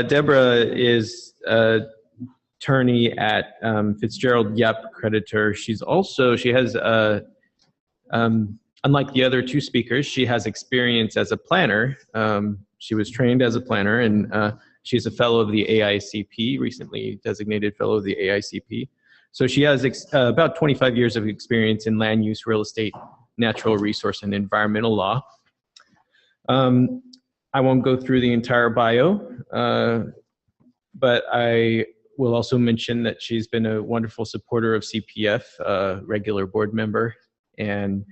Deborah is attorney at Fitzgerald Yep Creditor. She has, unlike the other two speakers, she has experience as a planner. She was trained as a planner, and she's a fellow of the AICP, recently designated fellow of the AICP. So she has about 25 years of experience in land use, real estate, natural resource, and environmental law. I won't go through the entire bio, but I will also mention that she's been a wonderful supporter of CPF, a regular board member, and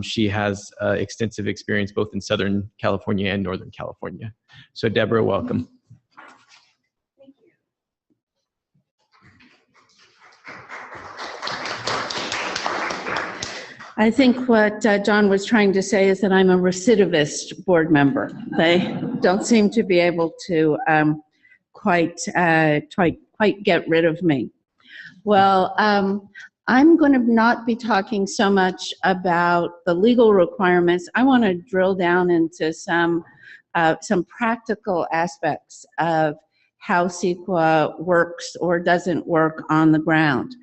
she has extensive experience both in Southern California and Northern California. So Deborah, welcome. Thank you. I think what John was trying to say is that I'm a recidivist board member. They don't seem to be able to quite get rid of me. Well, I'm going to not be talking so much about the legal requirements. I want to drill down into some practical aspects of how CEQA works or doesn't work on the ground.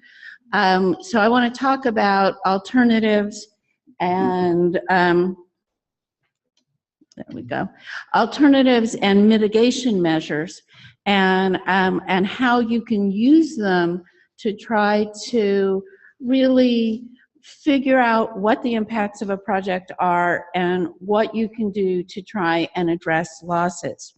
So I want to talk about alternatives and there we go. Alternatives and mitigation measures, and how you can use them to try to really figure out what the impacts of a project are and what you can do to try and address losses.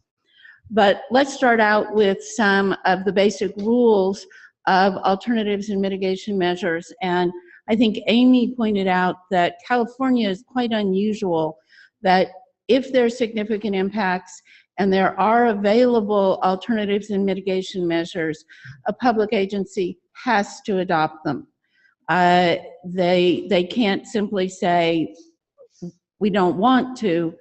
But let's start out with some of the basic rules of alternatives and mitigation measures. And I think Amy pointed out that California is quite unusual, that if there are significant impacts and there are available alternatives and mitigation measures, a public agency has to adopt them. They can't simply say, we don't want to.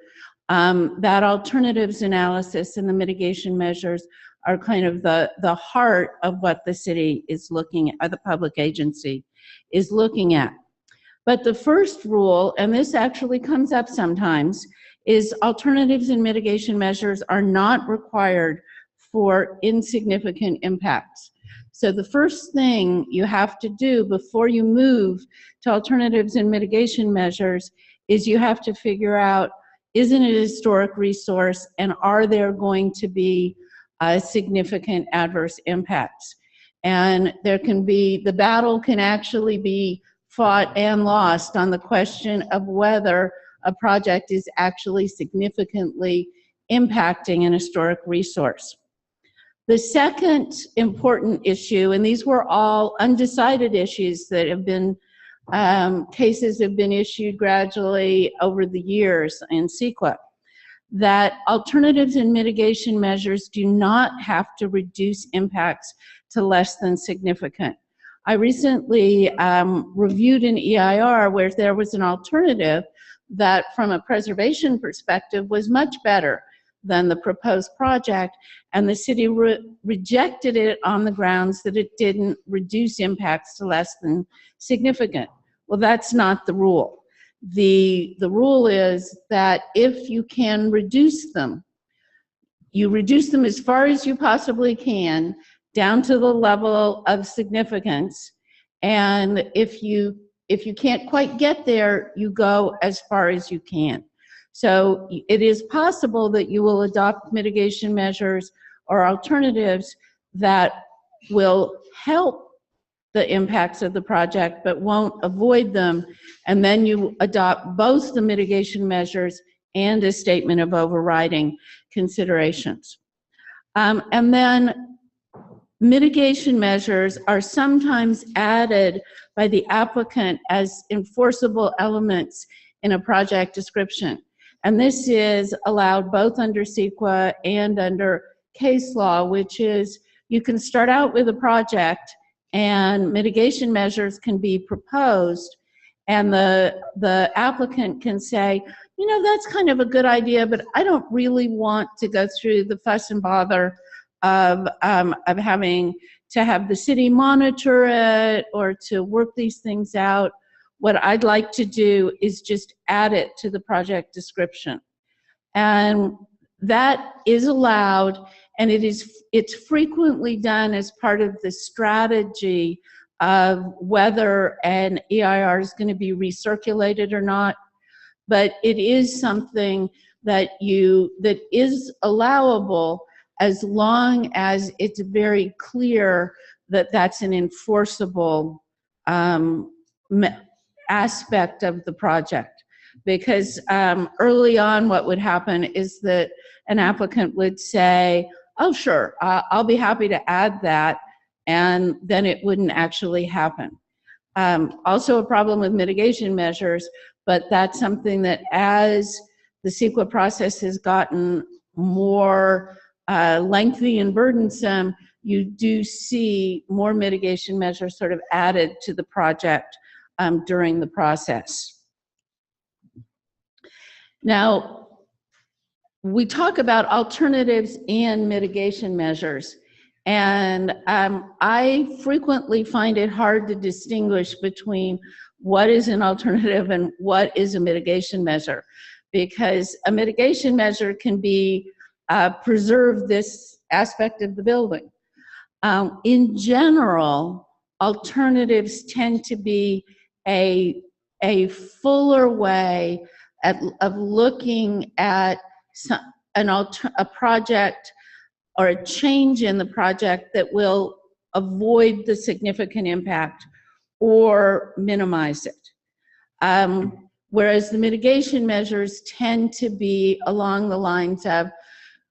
That alternatives analysis and the mitigation measures are kind of the heart of what the city is looking at, or the public agency is looking at. But the first rule, and this actually comes up sometimes, is alternatives and mitigation measures are not required for insignificant impacts. So the first thing you have to do before you move to alternatives and mitigation measures is you have to figure out, is it a historic resource, and are there going to be significant adverse impacts? And there can be, the battle can actually be fought and lost on the question of whether a project is actually significantly impacting an historic resource. The second important issue, and these were all undecided issues that have been, cases have been issued gradually over the years in CEQA, that alternatives and mitigation measures do not have to reduce impacts to less than significant. I recently reviewed an EIR where there was an alternative that from a preservation perspective was much better than the proposed project, and the city rejected it on the grounds that it didn't reduce impacts to less than significant. Well, that's not the rule. The rule is that if you can reduce them, you reduce them as far as you possibly can down to the level of significance, and if you can't quite get there, you go as far as you can. So it is possible that you will adopt mitigation measures or alternatives that will help the impacts of the project but won't avoid them, and then you adopt both the mitigation measures and a statement of overriding considerations. And then mitigation measures are sometimes added by the applicant as enforceable elements in a project description. And this is allowed both under CEQA and under case law, which is you can start out with a project and mitigation measures can be proposed, and the applicant can say, you know, that's kind of a good idea, but I don't really want to go through the fuss and bother of having to have the city monitor it or to work these things out. What I'd like to do is just add it to the project description. And that is allowed, and it's frequently done as part of the strategy of whether an EIR is going to be recirculated or not. But it is something that is allowable as long as it's very clear that that's an enforceable aspect of the project. Because early on, what would happen is that an applicant would say, oh, sure, I'll be happy to add that, and then it wouldn't actually happen. Also a problem with mitigation measures, but that's something that as the CEQA process has gotten more lengthy and burdensome, you do see more mitigation measures sort of added to the project during the process. Now, we talk about alternatives and mitigation measures, and I frequently find it hard to distinguish between what is an alternative and what is a mitigation measure, because a mitigation measure can be preserve this aspect of the building. In general, alternatives tend to be a fuller way of looking at a project or a change in the project that will avoid the significant impact or minimize it. Whereas the mitigation measures tend to be along the lines of,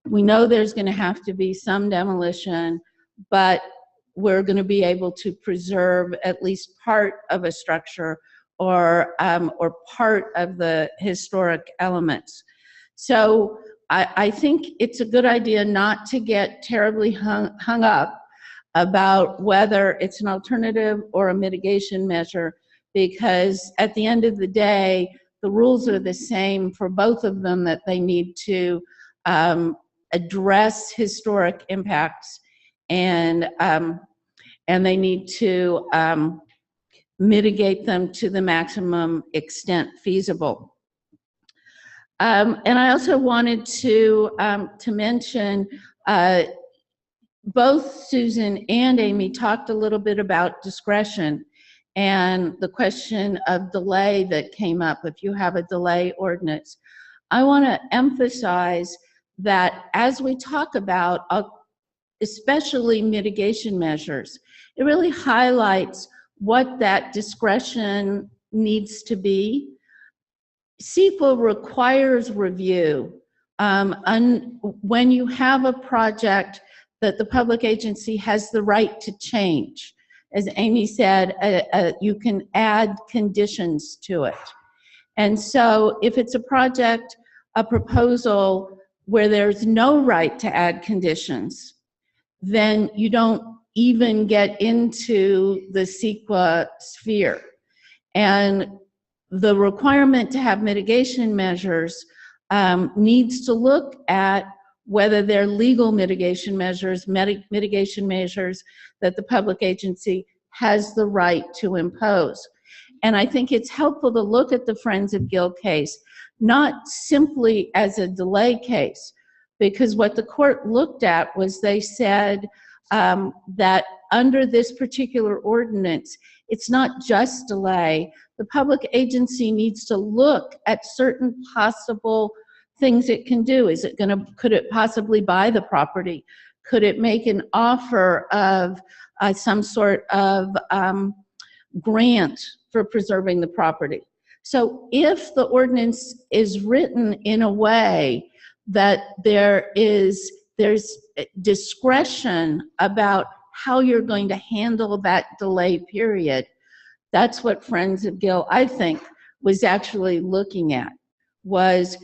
we know there's going to have to be some demolition, but we're going to be able to preserve at least part of a structure or part of the historic elements. So I think it's a good idea not to get terribly hung up about whether it's an alternative or a mitigation measure, because at the end of the day, the rules are the same for both of them, that they need to address historic impacts, and they need to mitigate them to the maximum extent feasible. And I also wanted to mention, both Susan and Amy talked a little bit about discretion and the question of delay that came up if you have a delay ordinance. I want to emphasize that as we talk about especially mitigation measures, it really highlights what that discretion needs to be. CEQA requires review. When you have a project that the public agency has the right to change, as Amy said, you can add conditions to it. And so if it's a proposal where there's no right to add conditions, then you don't even get into the CEQA sphere. And the requirement to have mitigation measures needs to look at whether they're legal mitigation measures, mitigation measures that the public agency has the right to impose. And I think it's helpful to look at the Friends of Gill case, not simply as a delay case, because what the court looked at was they said that under this particular ordinance, it's not just delay. The public agency needs to look at certain possible things it can do. Could it possibly buy the property? Could it make an offer of some sort of grant for preserving the property? So if the ordinance is written in a way that there's discretion about how you're going to handle that delay period, that's what Friends of Gill, I think, was actually looking at, was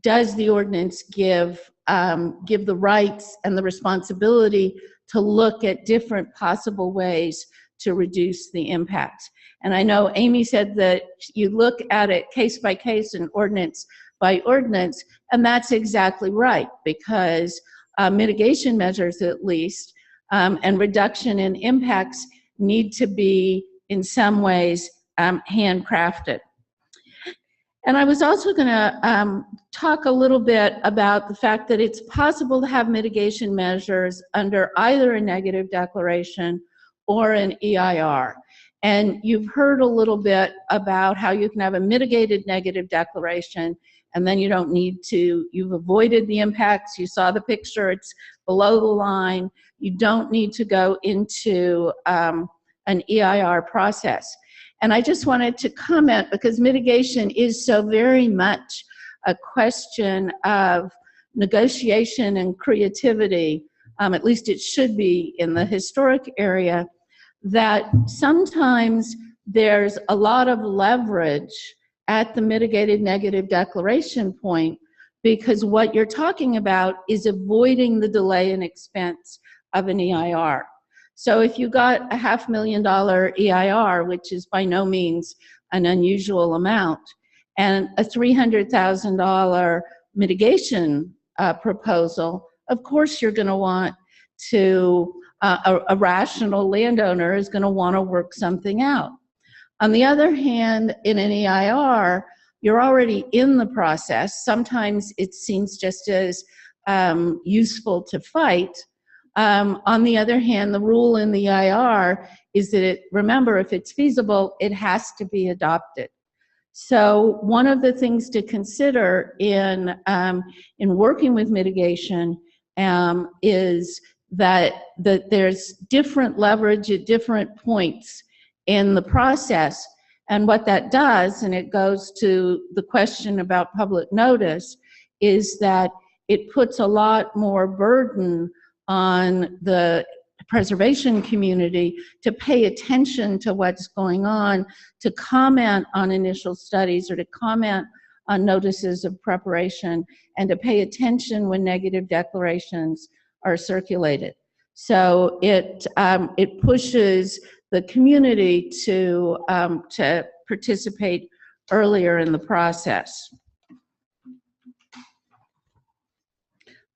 does the ordinance give the rights and the responsibility to look at different possible ways to reduce the impacts. And I know Amy said that you look at it case by case and ordinance by ordinance, and that's exactly right, because mitigation measures, at least, and reduction in impacts need to be in some ways handcrafted. And I was also going to talk a little bit about the fact that it's possible to have mitigation measures under either a negative declaration or an EIR. And you've heard a little bit about how you can have a mitigated negative declaration, and then you don't need to, you've avoided the impacts, you saw the picture, it's below the line, you don't need to go into an EIR process. And I just wanted to comment, because mitigation is so very much a question of negotiation and creativity, at least it should be in the historic area, that sometimes there's a lot of leverage at the mitigated negative declaration point, because what you're talking about is avoiding the delay and expense of an EIR. So if you got a $500,000 EIR, which is by no means an unusual amount, and a $300,000 mitigation proposal, of course you're going to want to, a rational landowner is going to want to work something out. On the other hand, in an EIR, you're already in the process. Sometimes it seems just as useful to fight. On the other hand, the rule in the EIR is that, remember, if it's feasible, it has to be adopted. So one of the things to consider in working with mitigation is that there's different leverage at different points in the process. And what that does, and it goes to the question about public notice, is that it puts a lot more burden on the preservation community to pay attention to what's going on, to comment on initial studies or to comment on notices of preparation, and to pay attention when negative declarations are circulated. So it pushes the community to participate earlier in the process.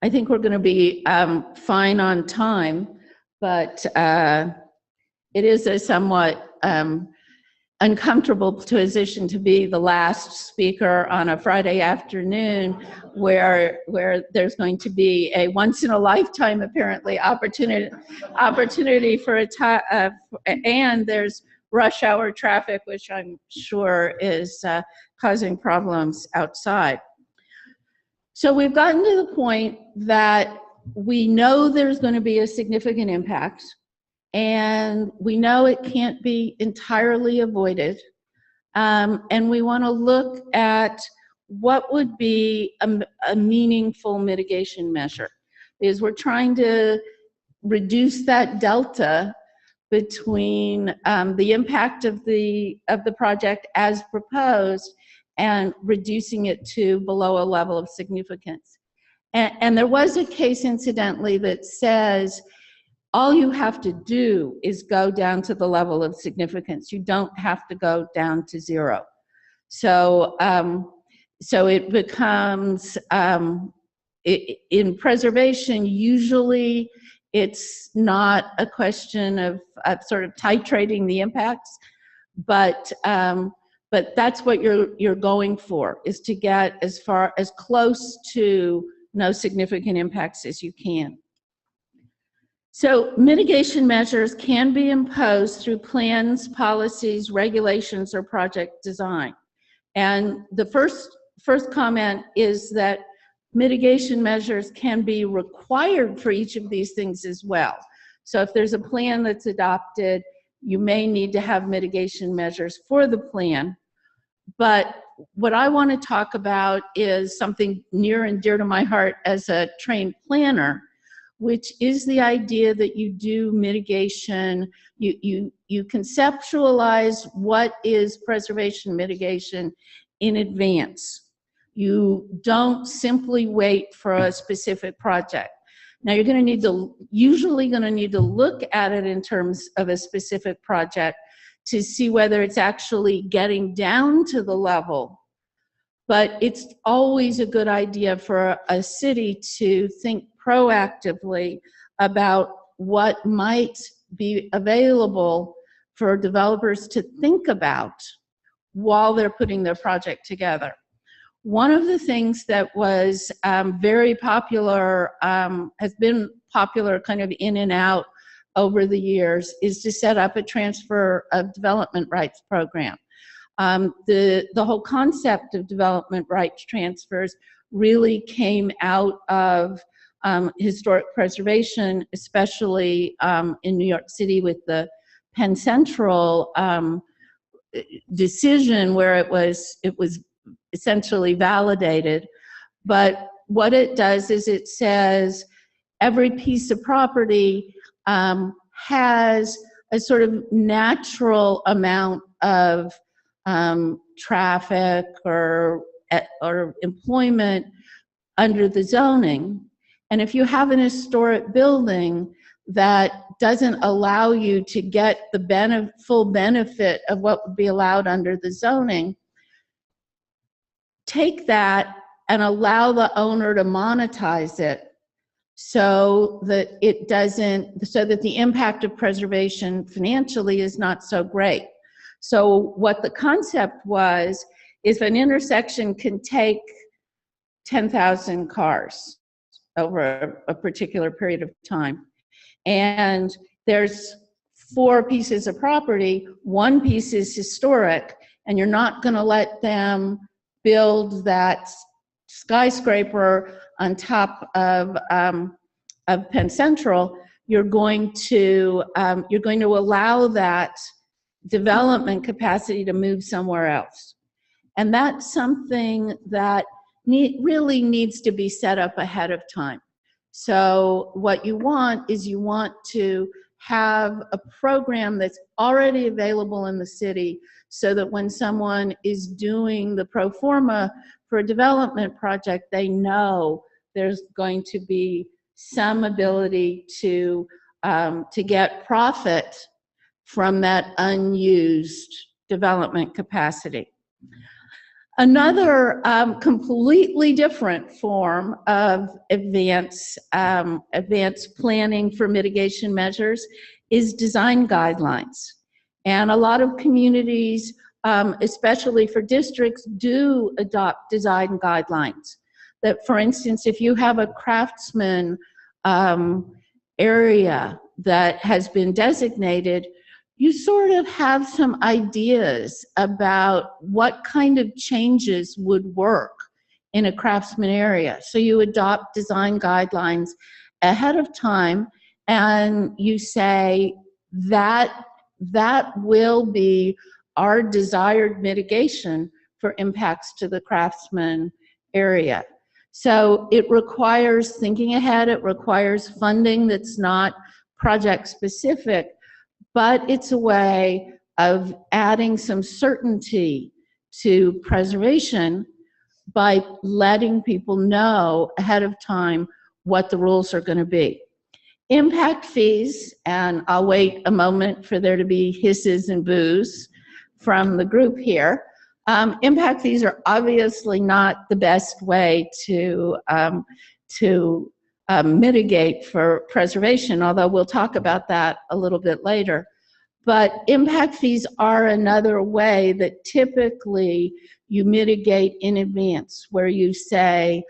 I think we're going to be fine on time, but it is a somewhat uncomfortable position to be the last speaker on a Friday afternoon where there's going to be a once-in-a-lifetime, apparently, opportunity for a time, and there's rush hour traffic, which I'm sure is causing problems outside. So we've gotten to the point that we know there's going to be a significant impact, and we know it can't be entirely avoided. And we want to look at what would be a meaningful mitigation measure, because we're trying to reduce that delta between the impact of the project as proposed and reducing it to below a level of significance. And there was a case, incidentally, that says all you have to do is go down to the level of significance. You don't have to go down to zero. So, so it becomes, in preservation, usually it's not a question of sort of titrating the impacts, but that's what you're going for, is to get as close to no significant impacts as you can. So mitigation measures can be imposed through plans, policies, regulations, or project design. And the first comment is that mitigation measures can be required for each of these things as well. So if there's a plan that's adopted, you may need to have mitigation measures for the plan. But what I want to talk about is something near and dear to my heart as a trained planner, which is the idea that you do mitigation, you conceptualize what is preservation mitigation in advance. You don't simply wait for a specific project. Now you're going to usually going to need to look at it in terms of a specific project to see whether it's actually getting down to the level. But it's always a good idea for a city to think proactively about what might be available for developers to think about while they're putting their project together. One of the things that was very popular, has been popular kind of in and out over the years, is to set up a transfer of development rights program. The whole concept of development rights transfers really came out of historic preservation, especially in New York City with the Penn Central decision, where it was essentially validated. But what it does is it says every piece of property has a sort of natural amount of traffic or employment under the zoning. And if you have an historic building that doesn't allow you to get the full benefit of what would be allowed under the zoning, take that and allow the owner to monetize it so that the impact of preservation financially is not so great. So what the concept was, is an intersection can take 10,000 cars over a particular period of time. And there's 4 pieces of property. One piece is historic, and you're not going to let them build that skyscraper on top of Penn Central. You're going to allow that development capacity to move somewhere else. And that's something that really needs to be set up ahead of time. So what you want is you want to have a program that's already available in the city, so that when someone is doing the pro forma for a development project, they know there's going to be some ability to get profit from that unused development capacity. Another completely different form of advanced planning for mitigation measures is design guidelines. And a lot of communities, especially for districts, do adopt design guidelines. That, for instance, if you have a craftsman area that has been designated, you sort of have some ideas about what kind of changes would work in a craftsman area. So you adopt design guidelines ahead of time, and you say that will be our desired mitigation for impacts to the craftsman area. So it requires thinking ahead, it requires funding that's not project specific, but it's a way of adding some certainty to preservation by letting people know ahead of time what the rules are going to be. Impact fees, and I'll wait a moment for there to be hisses and boos from the group here. Impact fees are obviously not the best way to mitigate for preservation, although we'll talk about that a little bit later. But impact fees are another way that typically you mitigate in advance, where you say,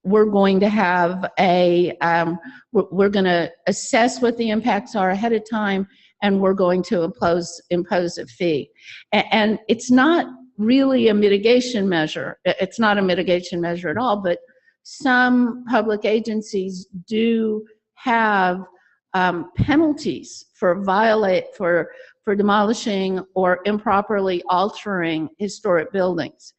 we're going to have we're going to assess what the impacts are ahead of time, and we're going to impose a fee. And it's not really a mitigation measure. It's not a mitigation measure at all, but some public agencies do have penalties for demolishing or improperly altering historic buildings.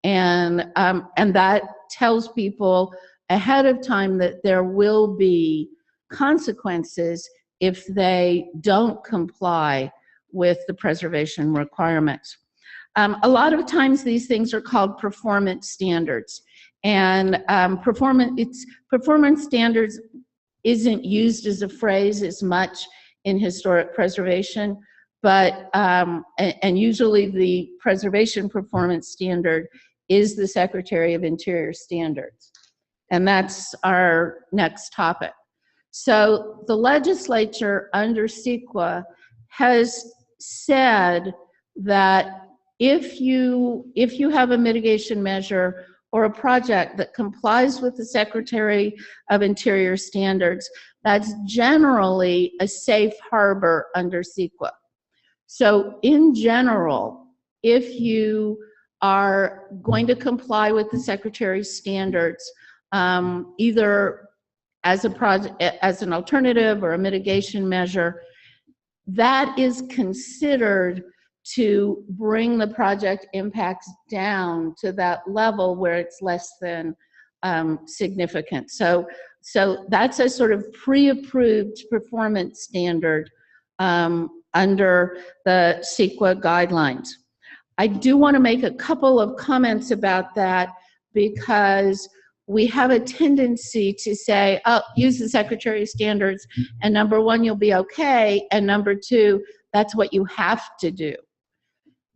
And that tells people ahead of time that there will be consequences if they don't comply with the preservation requirements. A lot of times these things are called performance standards. And performance standards isn't used as a phrase as much in historic preservation, but and usually the preservation performance standard is the Secretary of Interior standards. And that's our next topic. So the legislature under CEQA has said that if you have a mitigation measure or a project that complies with the Secretary of Interior standards, that's generally a safe harbor under CEQA. So in general, if you are going to comply with the Secretary's standards, either as a project, as an alternative or a mitigation measure, that is considered to bring the project impacts down to that level where it's less than significant. So that's a sort of pre-approved performance standard under the CEQA guidelines. I do want to make a couple of comments about that because we have a tendency to say, oh, use the Secretary's standards, and number one, you'll be okay, and number two, that's what you have to do.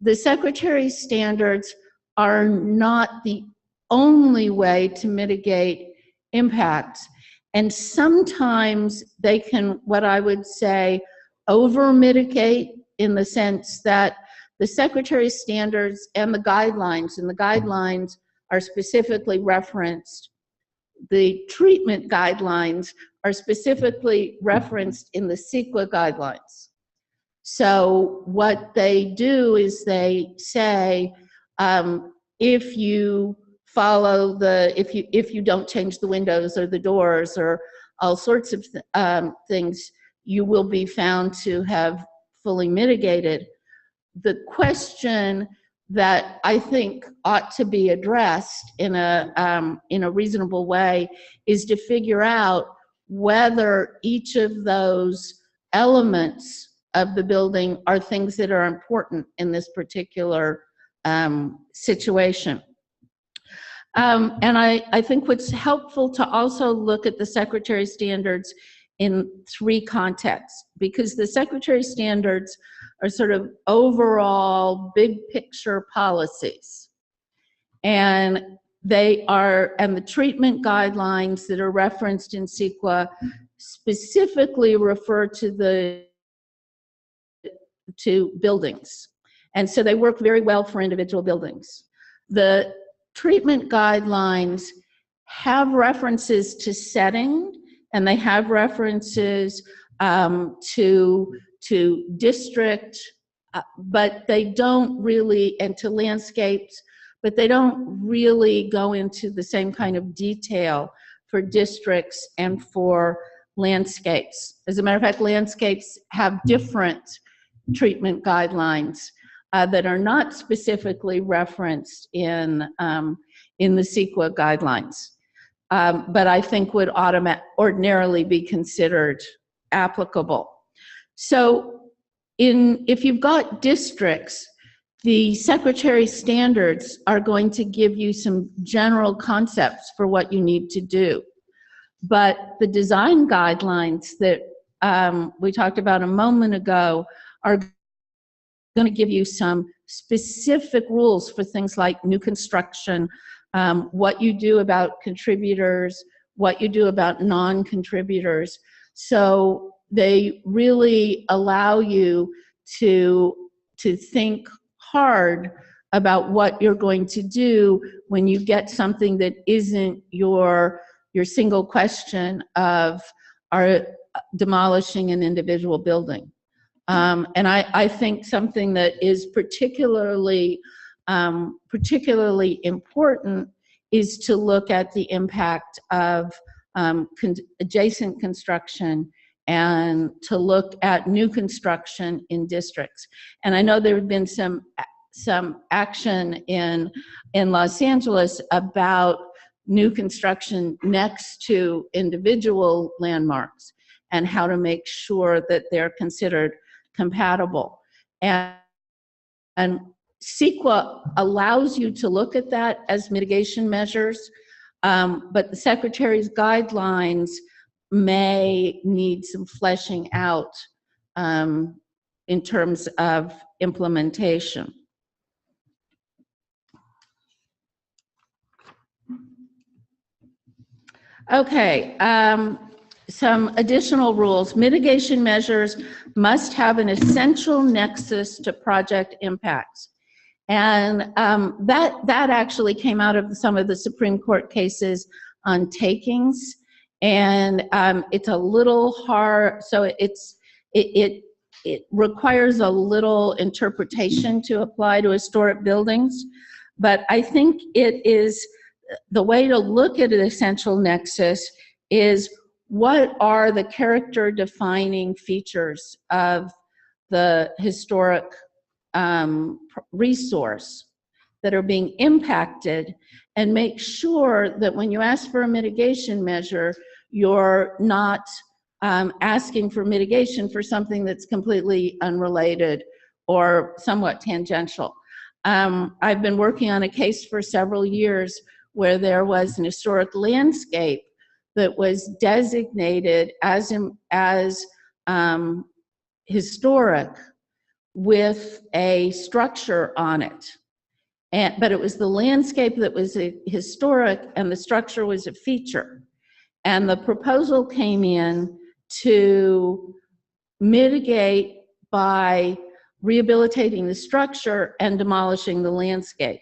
The Secretary's standards are not the only way to mitigate impacts, and sometimes they can, what I would say, over-mitigate in the sense that the Secretary's standards and the guidelines are specifically referenced. The treatment guidelines are specifically referenced in the CEQA guidelines. So what they do is they say, if you follow if you don't change the windows or the doors or all sorts of things, you will be found to have fully mitigated. The question that I think ought to be addressed in a reasonable way is to figure out whether each of those elements of the building are things that are important in this particular situation. And I think what's helpful to also look at the Secretary's standards in three contexts, because the Secretary's standards are sort of overall big picture policies. And the treatment guidelines that are referenced in CEQA specifically refer to buildings. And so they work very well for individual buildings. The treatment guidelines have references to setting, and they have references to district, but they don't really, and to landscapes, but they don't really go into the same kind of detail for districts and for landscapes. As a matter of fact, landscapes have different treatment guidelines that are not specifically referenced in the CEQA guidelines, but I think would ordinarily be considered applicable. So if you've got districts, the Secretary's standards are going to give you some general concepts for what you need to do. But the design guidelines that we talked about a moment ago are going to give you some specific rules for things like new construction, what you do about contributors, what you do about non-contributors. So they really allow you to think hard about what you're going to do when you get something that isn't your single question of demolishing an individual building. And I think something that is particularly important is to look at the impact of adjacent construction and to look at new construction in districts. And I know there have been some action in Los Angeles about new construction next to individual landmarks and how to make sure that they're considered compatible. And CEQA allows you to look at that as mitigation measures, but the Secretary's guidelines may need some fleshing out in terms of implementation. Okay, some additional rules. Mitigation measures must have an essential nexus to project impacts. And that actually came out of some of the Supreme Court cases on takings. And it's a little hard, so it requires a little interpretation to apply to historic buildings. But I think it is, the way to look at an essential nexus is, what are the character defining features of the historic resource that are being impacted, and make sure that when you ask for a mitigation measure, you're not asking for mitigation for something that's completely unrelated or somewhat tangential. I've been working on a case for several years where there was an historic landscape that was designated as historic with a structure on it. But it was the landscape that was historic and the structure was a feature. And the proposal came in to mitigate by rehabilitating the structure and demolishing the landscape.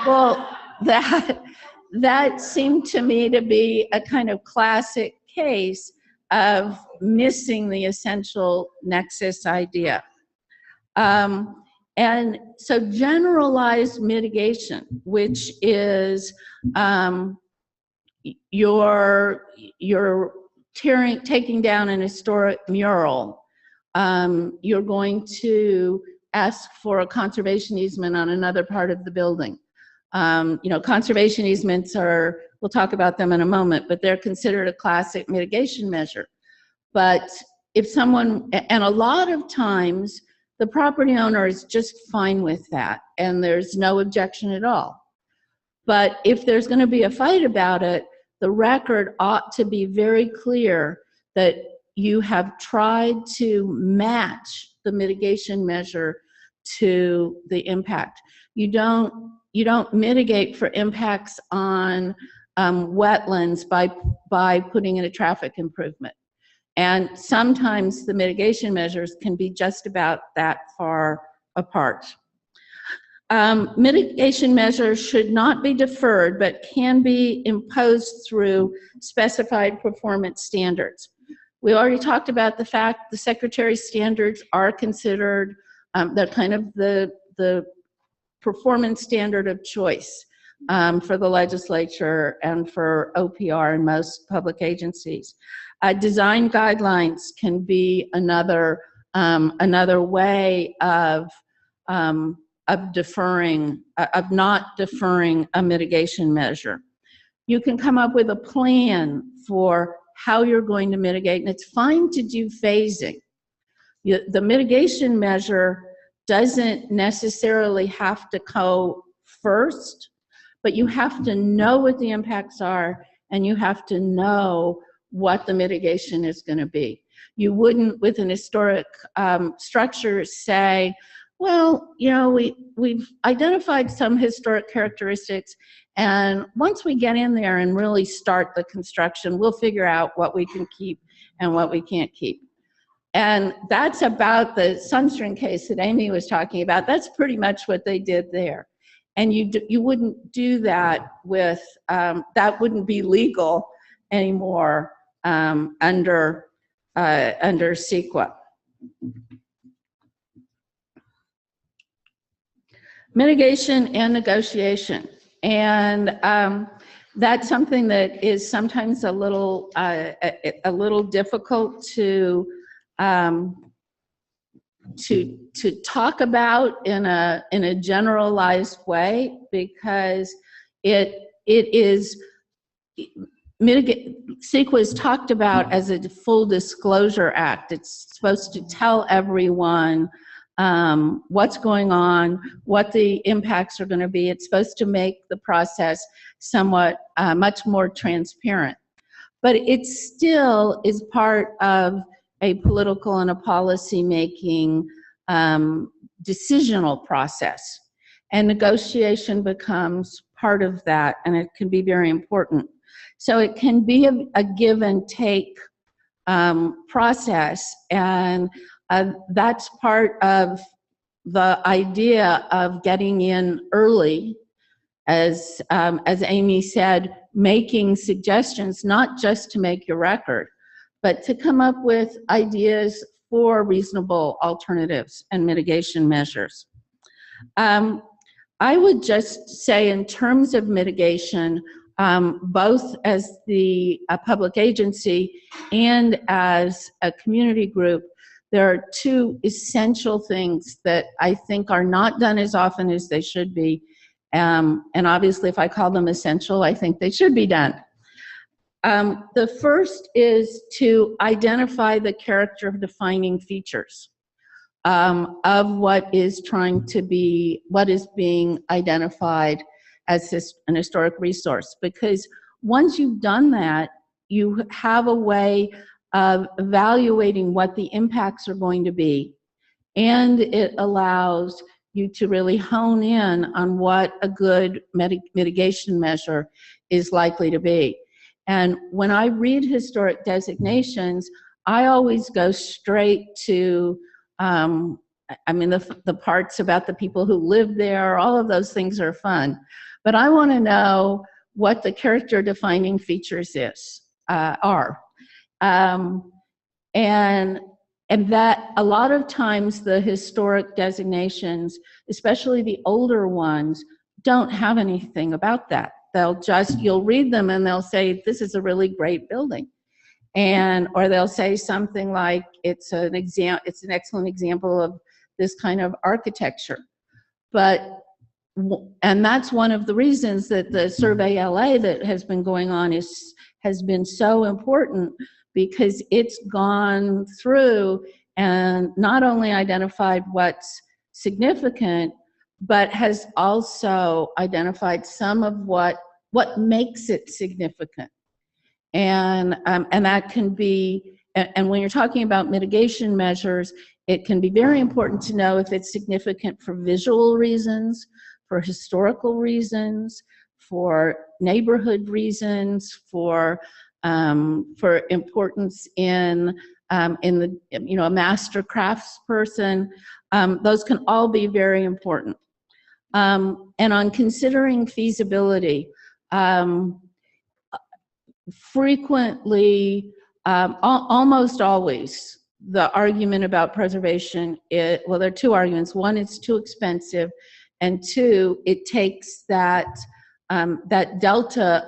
Well, that seemed to me to be a kind of classic case of missing the essential nexus idea. And so generalized mitigation, which is you're taking down an historic mural, you're going to ask for a conservation easement on another part of the building. You know, conservation easements are, we'll talk about them in a moment, but they're considered a classic mitigation measure. But if someone, and a lot of times, the property owner is just fine with that, and there's no objection at all. But if there's going to be a fight about it, the record ought to be very clear that you have tried to match the mitigation measure to the impact. You don't mitigate for impacts on wetlands by putting in a traffic improvement. And sometimes the mitigation measures can be just about that far apart. Mitigation measures should not be deferred, but can be imposed through specified performance standards. We already talked about the fact the Secretary's standards are considered the kind of the performance standard of choice for the legislature and for OPR and most public agencies. Design guidelines can be another way of deferring, of not deferring a mitigation measure. You can come up with a plan for how you're going to mitigate, and it's fine to do phasing. The mitigation measure doesn't necessarily have to go first, but you have to know what the impacts are, and you have to know what the mitigation is going to be. You wouldn't, with an historic structure, say, well, you know, we've identified some historic characteristics, and once we get in there and really start the construction, we'll figure out what we can keep and what we can't keep. And that's about the Sunstring case that Amy was talking about. That's pretty much what they did there. And you wouldn't do that with, that wouldn't be legal anymore under CEQA. Mitigation and negotiation. And that's something that is sometimes a little difficult to talk about in a generalized way, because it is CEQA is talked about as a full disclosure act. It's supposed to tell everyone what's going on, what the impacts are going to be. It's supposed to make the process somewhat much more transparent. But it still is part of a political and a policy-making decisional process. And negotiation becomes part of that, and it can be very important. So it can be a give and take process, and that's part of the idea of getting in early, as Amy said, making suggestions, not just to make your record, but to come up with ideas for reasonable alternatives and mitigation measures. I would just say, in terms of mitigation, both as the public agency and as a community group, there are two essential things that I think are not done as often as they should be. And obviously, if I call them essential, I think they should be done. The first is to identify the character defining features of what is being identified as an historic resource. Because once you've done that, you have a way of evaluating what the impacts are going to be, and it allows you to really hone in on what a good mitigation measure is likely to be. And when I read historic designations, I always go straight to, the parts about the people who live there, all of those things are fun. But I want to know what the character defining features are. And that a lot of times the historic designations, especially the older ones, don't have anything about that. You'll read them and they'll say, this is a really great building. Or they'll say something like, it's an excellent example of this kind of architecture. And that's one of the reasons that the Survey LA that has been going on has been so important, because it's gone through and not only identified what's significant, but has also identified some of what makes it significant. And that can be, and when you're talking about mitigation measures, it can be very important to know if it's significant for visual reasons, for historical reasons, for neighborhood reasons, for importance in the, a master craftsperson. Those can all be very important. And on considering feasibility, frequently, almost always, the argument about preservation there are two arguments. One, it's too expensive, and two, it takes that delta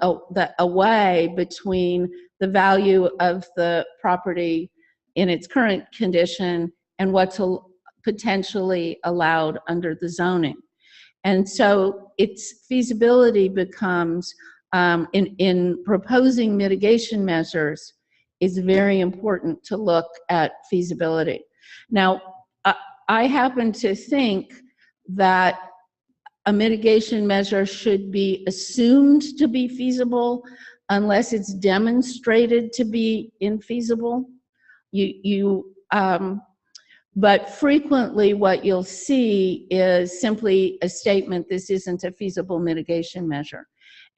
away between the value of the property in its current condition and what's potentially allowed under the zoning. And so its feasibility becomes, in proposing mitigation measures, is very important to look at feasibility. Now, I happen to think that a mitigation measure should be assumed to be feasible unless it's demonstrated to be infeasible. But frequently what you'll see is simply a statement, this isn't a feasible mitigation measure.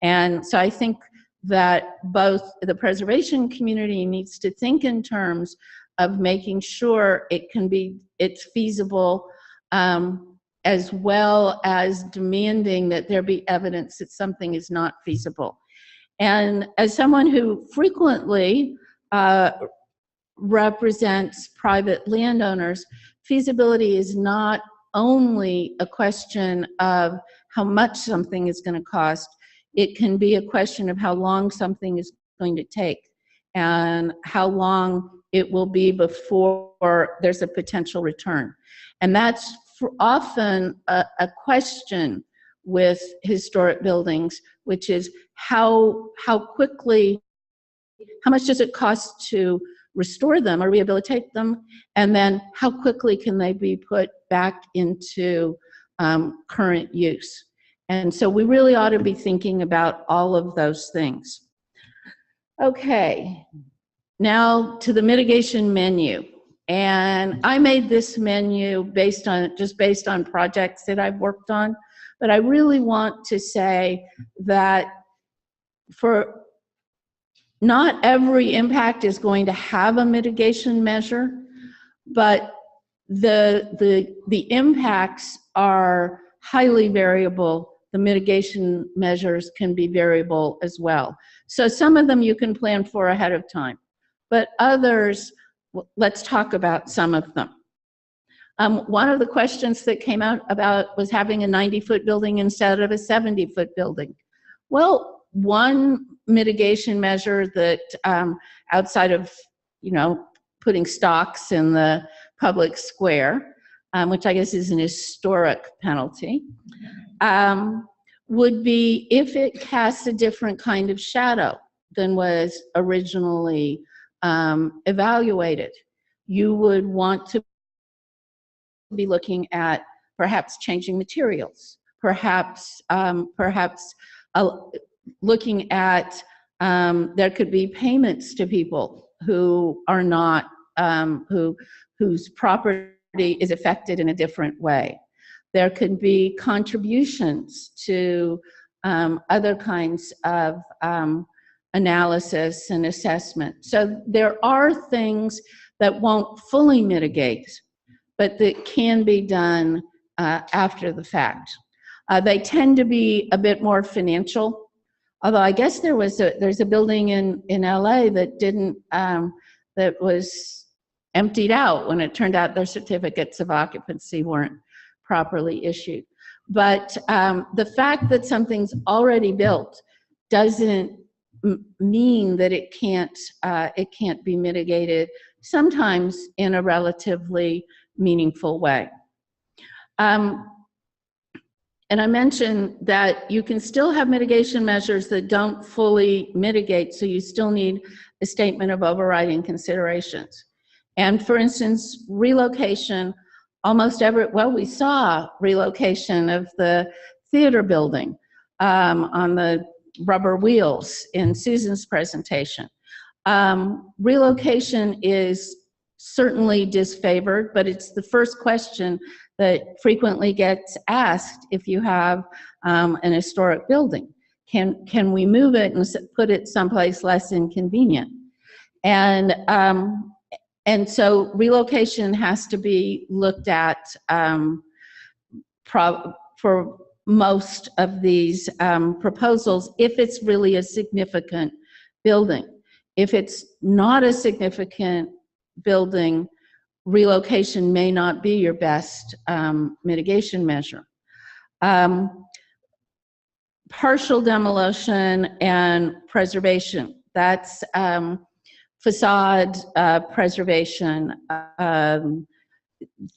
And so I think that both the preservation community needs to think in terms of making sure it's feasible, as well as demanding that there be evidence that something is not feasible. And as someone who frequently represents private landowners, feasibility is not only a question of how much something is going to cost. It can be a question of how long something is going to take and how long it will be before there's a potential return. And that's often a question with historic buildings, which is how quickly, how much does it cost to restore them or rehabilitate them, and then how quickly can they be put back into current use. And so we really ought to be thinking about all of those things. Okay, now to the mitigation menu. And I made this menu based on projects that I've worked on, but I really want to say that for not every impact is going to have a mitigation measure, but the impacts are highly variable. The mitigation measures can be variable as well. So some of them you can plan for ahead of time, but others, let's talk about some of them. One of the questions that came out about was having a 90-foot building instead of a 70-foot building. Well, one mitigation measure that outside of, putting stocks in the public square, which I guess is an historic penalty, would be if it casts a different kind of shadow than was originally evaluated. You would want to be looking at perhaps changing materials, perhaps looking at there could be payments to people who are not whose property is affected in a different way. There could be contributions to other kinds of analysis and assessment. So there are things that won't fully mitigate, but that can be done after the fact. They tend to be a bit more financial, although I guess there's a building in LA that didn't, that was emptied out when it turned out their certificates of occupancy weren't properly issued. But the fact that something's already built doesn't mean that it can't be mitigated, sometimes in a relatively meaningful way. And I mentioned that you can still have mitigation measures that don't fully mitigate, so you still need a statement of overriding considerations. And for instance, relocation, we saw relocation of the theater building on the rubber wheels in Susan's presentation. Relocation is certainly disfavored, but it's the first question that frequently gets asked if you have an historic building. Can we move it and put it someplace less inconvenient? And so relocation has to be looked at for most of these proposals if it's really a significant building. If it's not a significant building, relocation may not be your best mitigation measure. Partial demolition and preservation, that's facade preservation,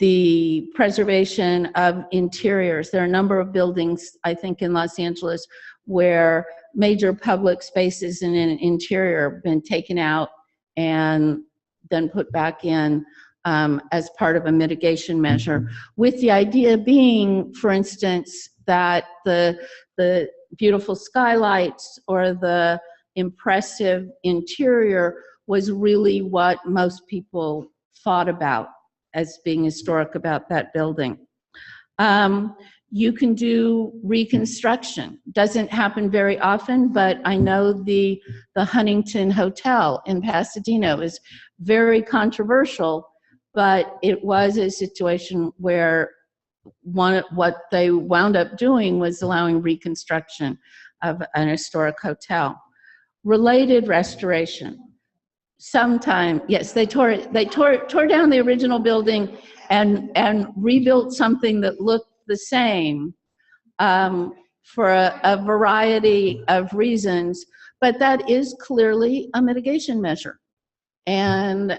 the preservation of interiors. There are a number of buildings, I think, in Los Angeles where major public spaces in an interior have been taken out and then put back in as part of a mitigation measure, with the idea being, for instance, that the beautiful skylights or the impressive interior was really what most people thought about as being historic about that building. You can do reconstruction. Doesn't happen very often, but I know the Huntington Hotel in Pasadena is very controversial, but it was a situation where what they wound up doing was allowing reconstruction of an historic hotel. Related restoration. Sometime, yes, they tore down the original building and rebuilt something that looked the same for a variety of reasons, but that is clearly a mitigation measure. And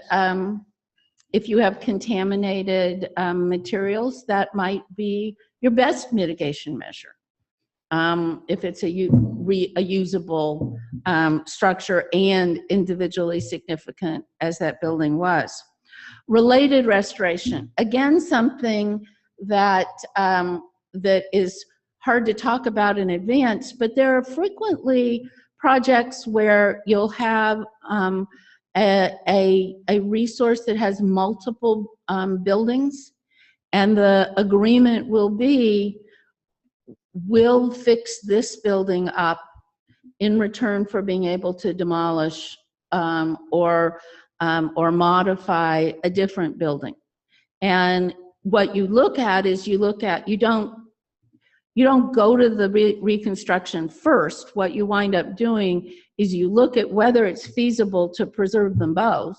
if you have contaminated materials, that might be your best mitigation measure. If it's a usable structure and individually significant as that building was. Related restoration, again, something that that is hard to talk about in advance, but there are frequently projects where you'll have a resource that has multiple buildings, and the agreement will be, we'll fix this building up in return for being able to demolish or modify a different building. And what you look at is you don't go to the reconstruction first. What you wind up doing is you look at whether it's feasible to preserve them both.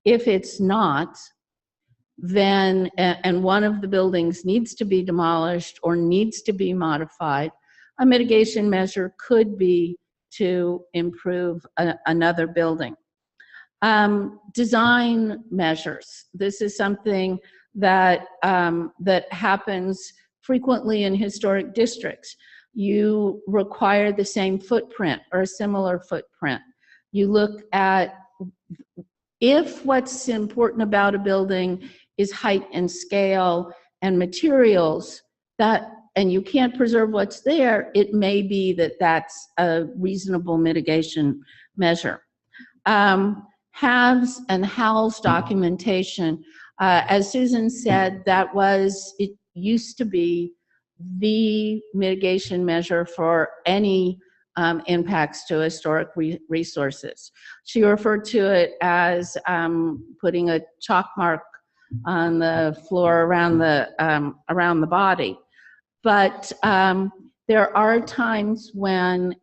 If it's not, then, and one of the buildings needs to be demolished or needs to be modified, a mitigation measure could be to improve another building. Design measures. This is something that, that happens frequently in historic districts. You require the same footprint or a similar footprint. You look at if what's important about a building is height and scale and materials, and you can't preserve what's there, it may be that that's a reasonable mitigation measure. Haves and HALs documentation. As Susan said, it used to be the mitigation measure for any impacts to historic resources. She referred to it as putting a chalk mark on the floor around the body. But there are times when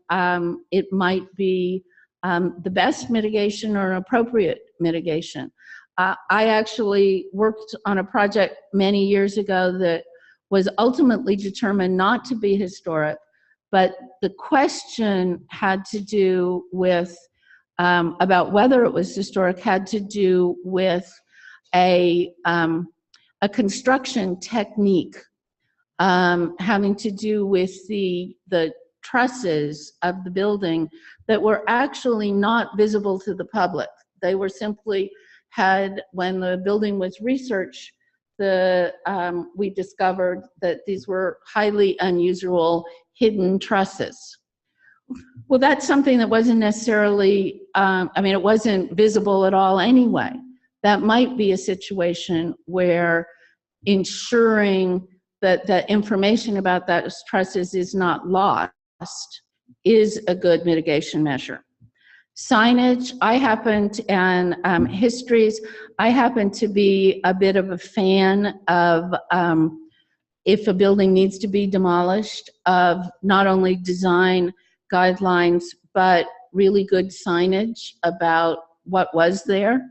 it might be the best mitigation or an appropriate mitigation. I actually worked on a project many years ago that was ultimately determined not to be historic, but the question had to do with, about whether it was historic, had to do with a construction technique having to do with the trusses of the building that were actually not visible to the public. They were simply when the building was researched, we discovered that these were highly unusual hidden trusses. Well, that's something that wasn't necessarily, it wasn't visible at all anyway. That might be a situation where ensuring that the information about those trusses is not lost is a good mitigation measure. Signage, and histories, I happen to be a bit of a fan of, if a building needs to be demolished, of not only design guidelines, but really good signage about what was there,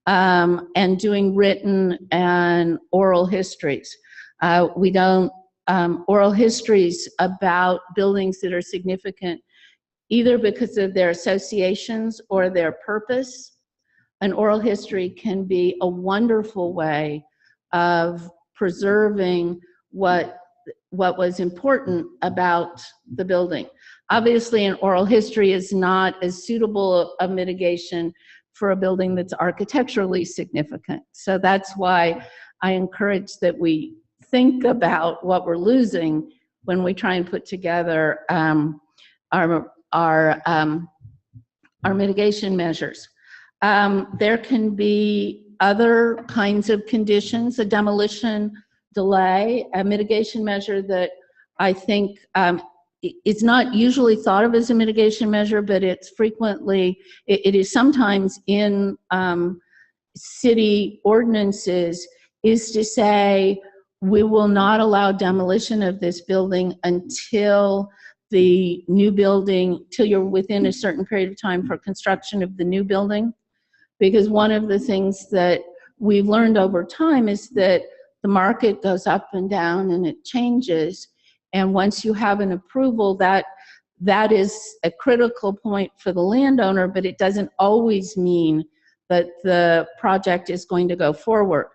and doing written and oral histories. Oral histories about buildings that are significant, either because of their associations or their purpose. An oral history can be a wonderful way of preserving what was important about the building. Obviously, an oral history is not as suitable a mitigation for a building that's architecturally significant. So that's why I encourage that we think about what we're losing when we try and put together our mitigation measures. There can be other kinds of conditions. A demolition delay, a mitigation measure that I think it's not usually thought of as a mitigation measure, but it's frequently, it is sometimes in city ordinances, is to say, we will not allow demolition of this building until the new building, till you're within a certain period of time for construction of the new building. Because one of the things that we've learned over time is that the market goes up and down and it changes. And once you have an approval, that is a critical point for the landowner, but it doesn't always mean that the project is going to go forward.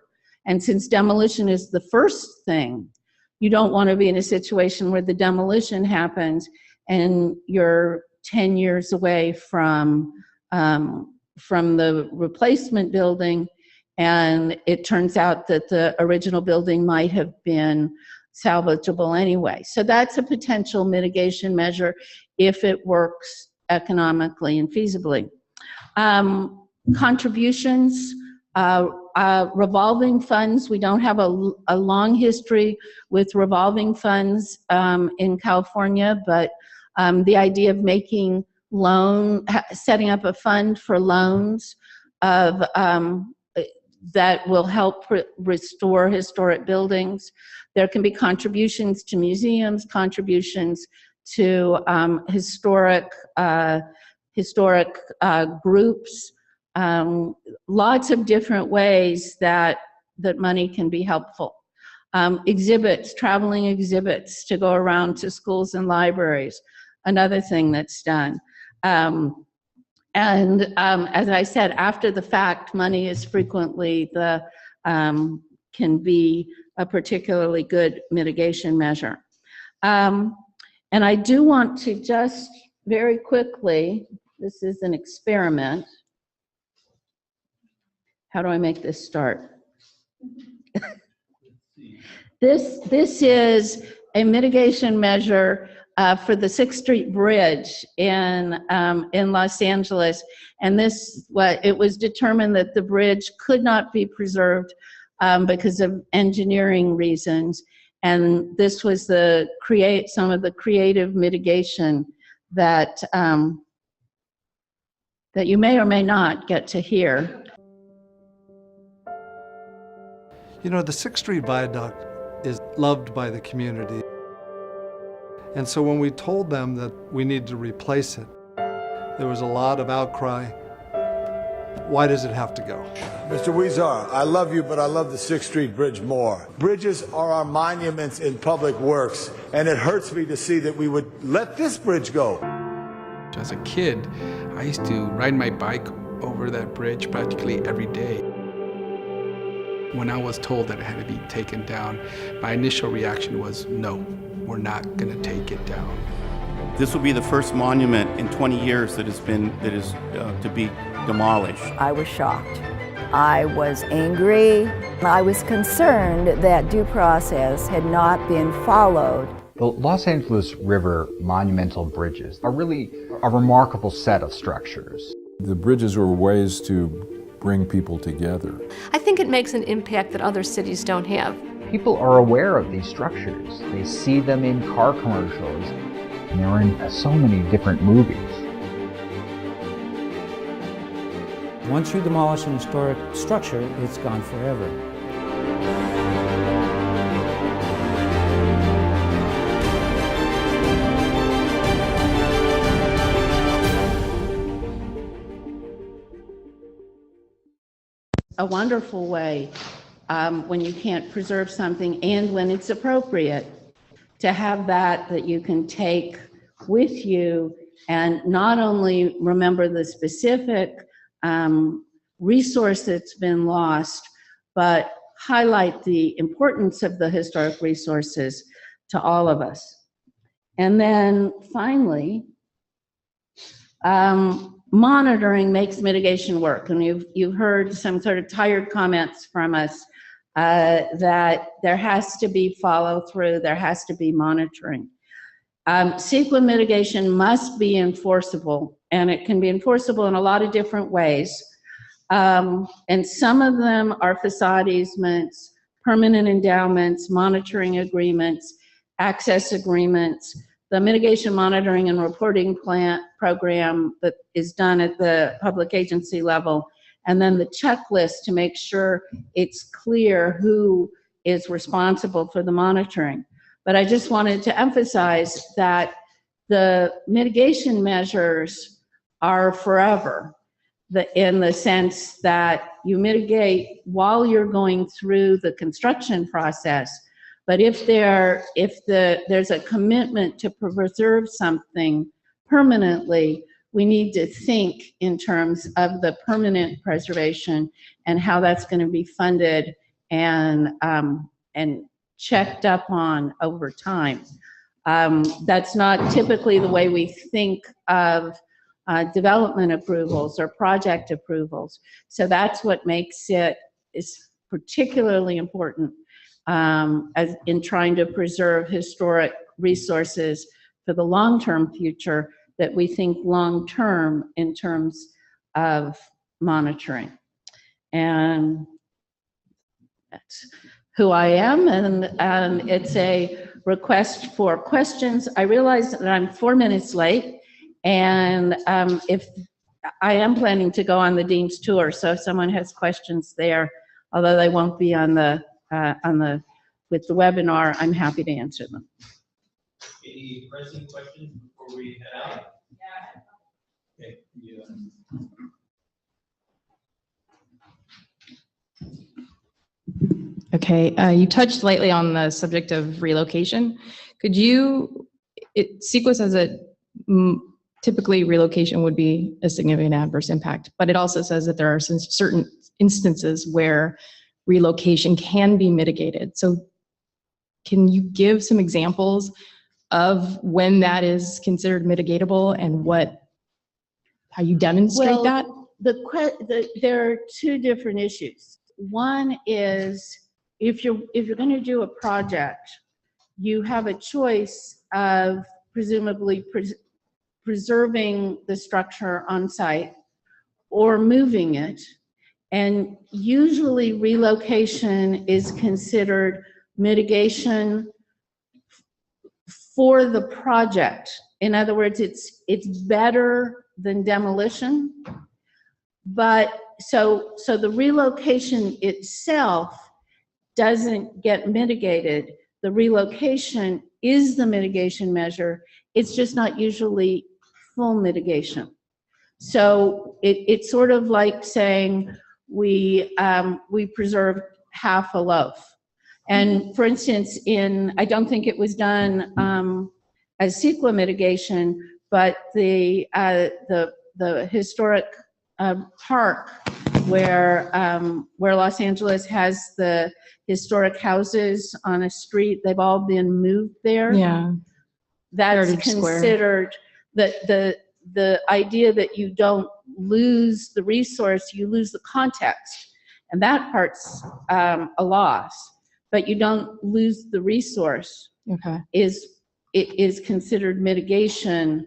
And since demolition is the first thing, you don't want to be in a situation where the demolition happens and you're 10 years away from the replacement building, and it turns out that the original building might have been salvageable anyway. So that's a potential mitigation measure if it works economically and feasibly. Contributions, revolving funds. We don't have a long history with revolving funds in California, but the idea of making setting up a fund for loans of that will help restore historic buildings. There can be contributions to museums, contributions to historic groups, lots of different ways that money can be helpful. Exhibits, traveling exhibits to go around to schools and libraries, another thing that's done. As I said, after the fact, money is frequently can be a particularly good mitigation measure. And I do want to just very quickly, this is an experiment. How do I make this start? This is a mitigation measure for the 6th Street Bridge in Los Angeles, and it was determined that the bridge could not be preserved because of engineering reasons, and this was some of the creative mitigation that that you may or may not get to hear. You know, the 6th Street Viaduct is loved by the community. And so when we told them that we need to replace it, there was a lot of outcry. Why does it have to go? Mr. Weezar, I love you, but I love the 6th Street Bridge more. Bridges are our monuments in public works, and it hurts me to see that we would let this bridge go. As a kid, I used to ride my bike over that bridge practically every day. When I was told that it had to be taken down, my initial reaction was, no, we're not going to take it down. This will be the first monument in 20 years that is to be demolished. I was shocked. I was angry. I was concerned that due process had not been followed. The Los Angeles River monumental bridges are really a remarkable set of structures. The bridges were ways to bring people together. I think it makes an impact that other cities don't have. People are aware of these structures. They see them in car commercials, and they're in so many different movies. Once you demolish an historic structure, it's gone forever. A wonderful way when you can't preserve something and when it's appropriate to have that you can take with you and not only remember the specific resource that's been lost, but highlight the importance of the historic resources to all of us. And then finally, monitoring makes mitigation work. And you've heard some sort of tired comments from us that there has to be follow through, there has to be monitoring. CEQA mitigation must be enforceable, and it can be enforceable in a lot of different ways. And some of them are facade easements, permanent endowments, monitoring agreements, access agreements, the mitigation monitoring and reporting program that is done at the public agency level, and then the checklist to make sure it's clear who is responsible for the monitoring. But I just wanted to emphasize that the mitigation measures are forever, in the sense that you mitigate while you're going through the construction process. But if there's a commitment to preserve something permanently, we need to think in terms of the permanent preservation and how that's going to be funded and checked up on over time. That's not typically the way we think of development approvals or project approvals. So that's what makes it is particularly important as in trying to preserve historic resources for the long-term future, that we think long-term in terms of monitoring. And that's who I am, and it's a request for questions. I realize that I'm 4 minutes late, and if I am planning to go on the Dean's tour, so if someone has questions there, although they won't be on the with the webinar. I'm happy to answer them. Any pressing questions before we head out? Yeah. Okay. Okay, you touched lightly on the subject of relocation. Could you, CEQA says that typically relocation would be a significant adverse impact, but it also says that there are certain instances where relocation can be mitigated. So can you give some examples of when that is considered mitigatable and how you demonstrate that? There are two different issues. One is if you're going to do a project, you have a choice of presumably preserving the structure on site or moving it. And usually relocation is considered mitigation for the project. In other words, it's better than demolition. But so the relocation itself doesn't get mitigated. The relocation is the mitigation measure. It's just not usually full mitigation. So it's sort of like saying we preserved half a loaf. And for instance, I don't think it was done as CEQA mitigation, but the historic park where Los Angeles has the historic houses on a street, they've all been moved there. Yeah. That's considered the idea that you don't lose the resource, you lose the context. And that part's a loss, but you don't lose the resource. Okay. It is considered mitigation,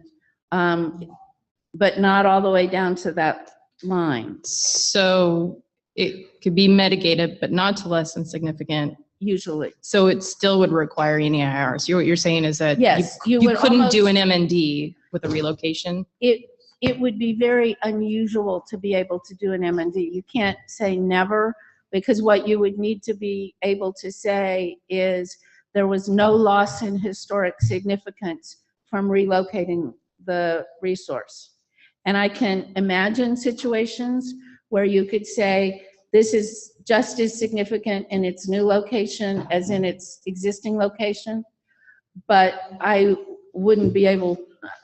but not all the way down to that line. So it could be mitigated, but not to less than significant. Usually. So it still would require any IR. So what you're saying is that yes, you couldn't do an M&D with a relocation? It would be very unusual to be able to do an M&D. You can't say never, because what you would need to be able to say is there was no loss in historic significance from relocating the resource. And I can imagine situations where you could say this is just as significant in its new location as in its existing location, but I wouldn't be able.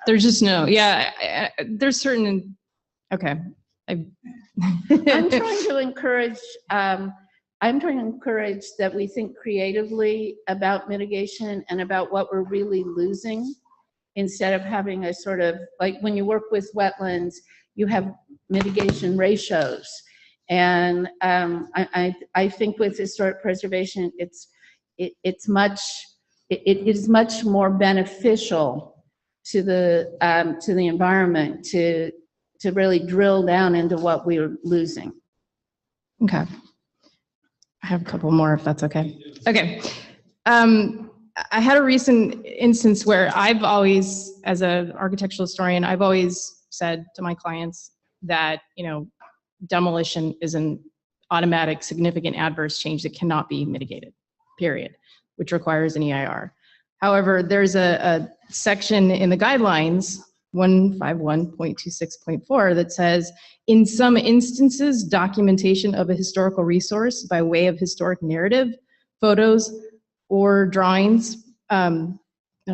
There's just no, yeah, there's certain, okay. I'm trying to encourage that we think creatively about mitigation and about what we're really losing, instead of having a sort of, like when you work with wetlands, you have mitigation ratios. And I think with historic preservation, it is much more beneficial to the environment to really drill down into what we're losing. Okay. I have a couple more if that's okay. Okay. I had a recent instance where I've always, as an architectural historian, I've always said to my clients that, demolition is an automatic significant adverse change that cannot be mitigated, period, which requires an EIR. However, there's a section in the guidelines, 151.26.4, that says, in some instances, documentation of a historical resource by way of historic narrative, photos, or drawings, and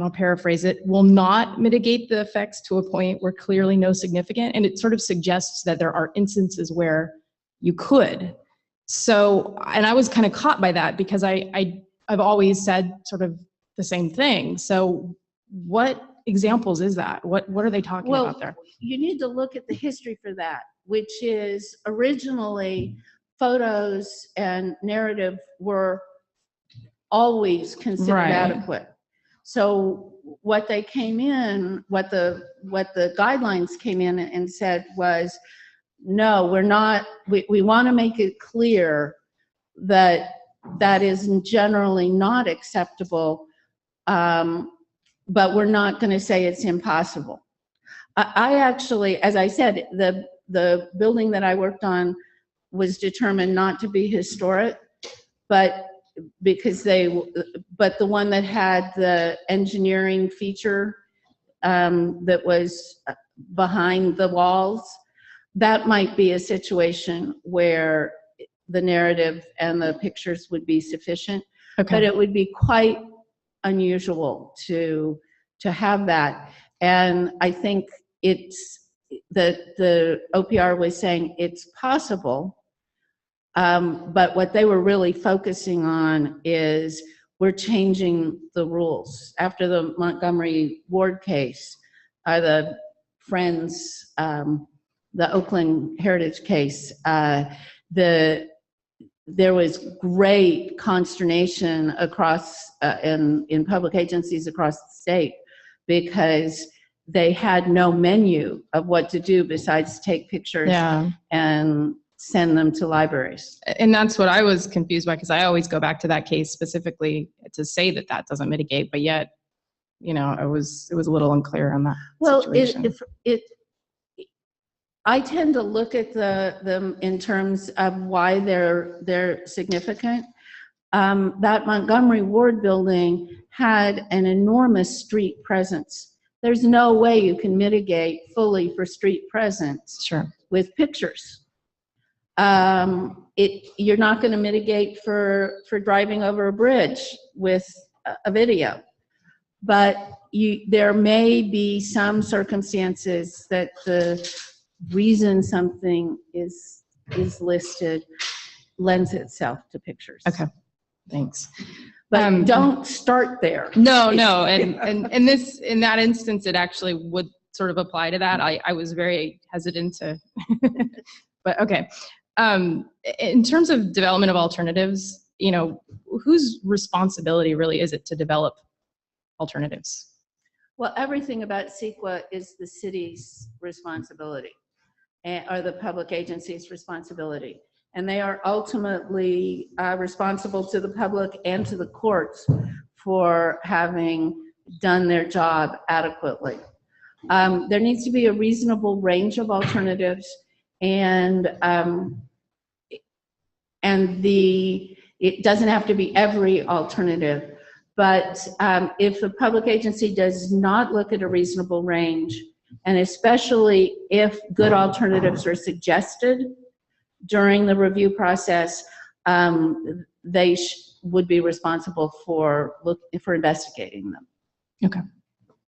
I'll paraphrase it, will not mitigate the effects to a point where clearly no significant, and it sort of suggests that there are instances where you could. So, and I was kind of caught by that because I've always said sort of the same thing. So what examples is that? What are they talking about there? You need to look at the history for that, which is originally photos and narrative were always considered adequate. So what they came in, what the guidelines came in and said was, no, we're not, we want to make it clear that that is generally not acceptable, but we're not going to say it's impossible. I actually, as I said, the building that I worked on was determined not to be historic, but the one that had the engineering feature that was behind the walls, that might be a situation where the narrative and the pictures would be sufficient. Okay. But it would be quite unusual to have that. And I think it's that the OPR was saying it's possible, but what they were really focusing on is we're changing the rules. After the Montgomery Ward case, the Friends, the Oakland Heritage case, there was great consternation across in public agencies across the state because they had no menu of what to do besides take pictures and send them to libraries. And that's what I was confused by, because I always go back to that case specifically to say that that doesn't mitigate, but yet, you know, it was a little unclear on that situation. I tend to look at them in terms of why they're significant. That Montgomery Ward building had an enormous street presence. There's no way you can mitigate fully for street presence with pictures. You're not going to mitigate for driving over a bridge with a video, but there may be some circumstances that the reason something is listed lends itself to pictures. Okay, thanks. But don't start there. No, and in that instance, it actually would sort of apply to that. I was very hesitant to, but okay. In terms of development of alternatives, you know, whose responsibility really is it to develop alternatives? Well, everything about CEQA is the city's responsibility, or the public agency's responsibility. And they are ultimately responsible to the public and to the courts for having done their job adequately. There needs to be a reasonable range of alternatives, and it doesn't have to be every alternative. But if the public agency does not look at a reasonable range, and especially if good alternatives are suggested during the review process, they would be responsible for investigating them. Okay.